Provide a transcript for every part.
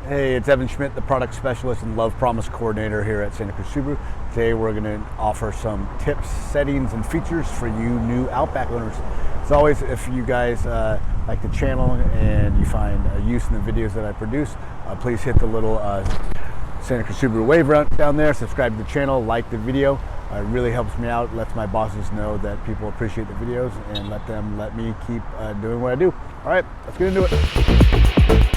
Hey, it's Evan Schmidt, the product specialist and love promise coordinator here at Santa Cruz Subaru. Today we're going to offer some tips, settings, and features for you new Outback owners. As always, if you guys like the channel and you find use in the videos that I produce, please hit the little Santa Cruz Subaru wave down there, subscribe to the channel, like the video. It really helps me out, lets my bosses know that people appreciate the videos, and let me keep doing what I do. All right, let's get into it.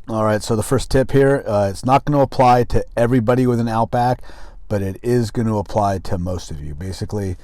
All right, so the first tip here, it's not going to apply to everybody with an Outback, but it is going to apply to most of you. Basically,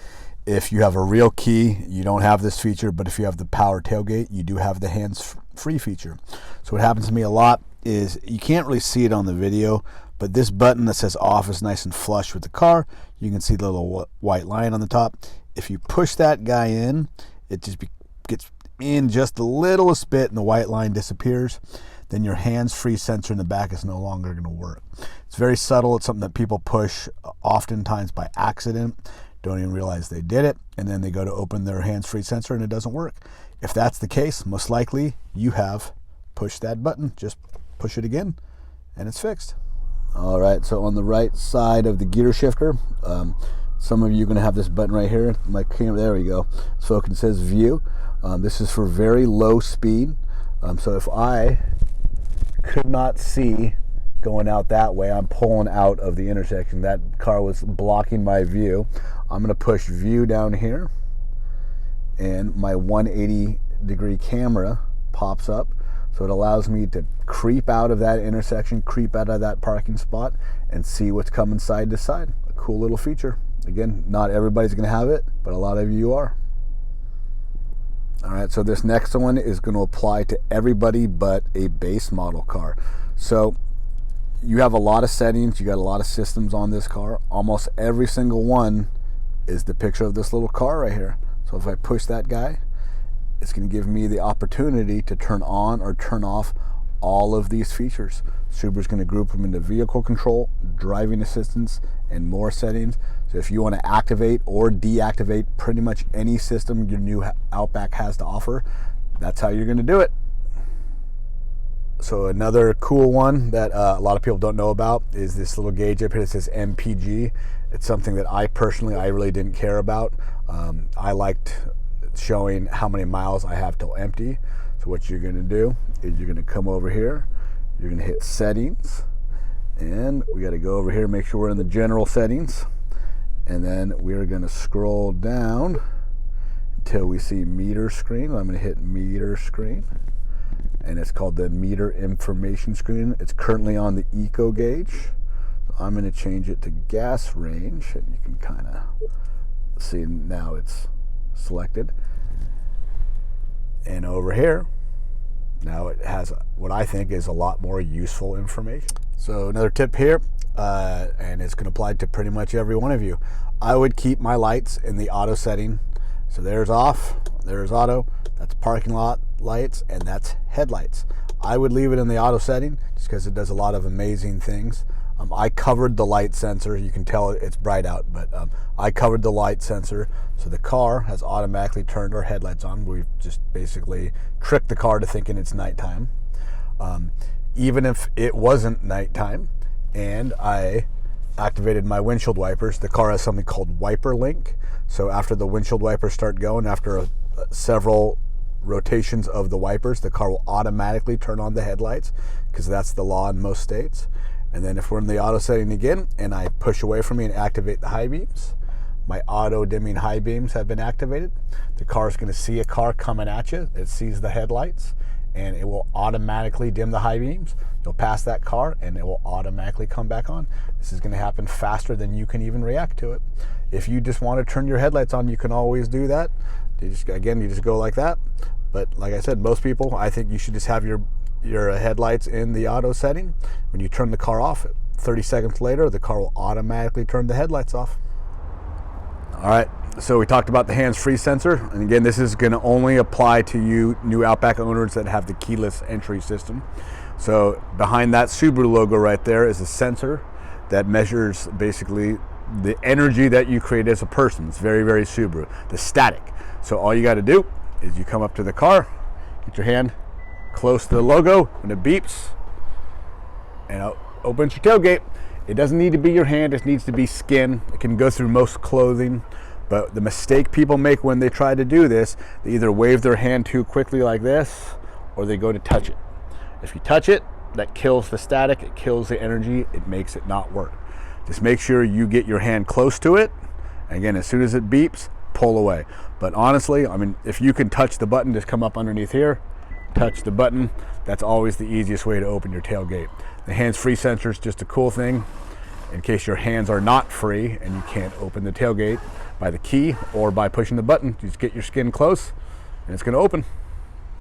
if you have a real key, you don't have this feature, but if you have the power tailgate, you do have the hands-free feature. So what happens to me a lot is, you can't really see it on the video, but this button that says off is nice and flush with the car. You can see the little white line on the top. If you push that guy in, it just gets in just the littlest bit and the white line disappears. Then your hands-free sensor in the back is no longer going to work. It's very subtle. It's something that people push oftentimes by accident, don't even realize they did it, and then they go to open their hands-free sensor and it doesn't work. If that's the case, most likely you have pushed that button. Just push it again and it's fixed. All right, so on the right side of the gear shifter, some of you are going to have this button right here. My camera, there we go. So it says view. This is for very low speed. So if I could not see going out that way, I'm pulling out of the intersection, that car was blocking my view, I'm going to push view down here and my 180 degree camera pops up, so it allows me to creep out of that intersection, creep out of that parking spot, and see what's coming side to side. A cool little feature. Again, not everybody's going to have it, but a lot of you are. All right, so this next one is going to apply to everybody but a base model car. So you have a lot of settings, you got a lot of systems on this car. Almost every single one is the picture of this little car right here. So if I push that guy, it's going to give me the opportunity to turn on or turn off all of these features. Subaru's going to group them into vehicle control, driving assistance, and more settings. So if you want to activate or deactivate pretty much any system your new Outback has to offer, that's how you're going to do it. So another cool one that a lot of people don't know about is this little gauge up here that says MPG. It's something that I really didn't care about. I liked showing how many miles I have till empty. So what you're going to do is you're going to come over here, you're going to hit settings, and we got to go over here, make sure we're in the general settings, and then we're going to scroll down until we see meter screen. I'm going to hit meter screen, and it's called the meter information screen. It's currently on the eco gauge, so I'm going to change it to gas range, and you can kind of see now it's selected. And over here, now it has what I think is a lot more useful information. So another tip here, and it's going to apply to pretty much every one of you. I would keep my lights in the auto setting. So there's off, there's auto, that's parking lot lights, and that's headlights. I would leave it in the auto setting just because it does a lot of amazing things. I covered the light sensor. You can tell it's bright out, but I covered the light sensor, so the car has automatically turned our headlights on. We've just basically tricked the car to thinking it's nighttime. Even if it wasn't nighttime and I activated my windshield wipers, the car has something called Wiper Link. So after the windshield wipers start going, after several rotations of the wipers, the car will automatically turn on the headlights, because that's the law in most states. And then if we're in the auto setting again and I push away from me and activate the high beams, my auto dimming high beams have been activated. The car is going to see a car coming at you. It sees the headlights and it will automatically dim the high beams. You'll pass that car and it will automatically come back on. This is going to happen faster than you can even react to it. If you just want to turn your headlights on, you can always do that. You just go like that. But like I said, most people, I think you should just have your headlights in the auto setting. When you turn the car off, 30 seconds later, the car will automatically turn the headlights off. All right, so we talked about the hands-free sensor. And again, this is going to only apply to you new Outback owners that have the keyless entry system. So behind that Subaru logo right there is a sensor that measures basically the energy that you create as a person. It's very, very Subaru. The static. So all you got to do is you come up to the car, get your hand close to the logo when it beeps, and opens your tailgate. It doesn't need to be your hand, it needs to be skin. It can go through most clothing, but the mistake people make when they try to do this, they either wave their hand too quickly like this, or they go to touch it. If you touch it, that kills the static, it kills the energy, it makes it not work. Just make sure you get your hand close to it. Again, as soon as it beeps, pull away. But honestly, I mean, if you can touch the button, just come up underneath here, touch the button. That's always the easiest way to open your tailgate. The hands-free sensor is just a cool thing in case your hands are not free and you can't open the tailgate by the key or by pushing the button. You just get your skin close and it's going to open.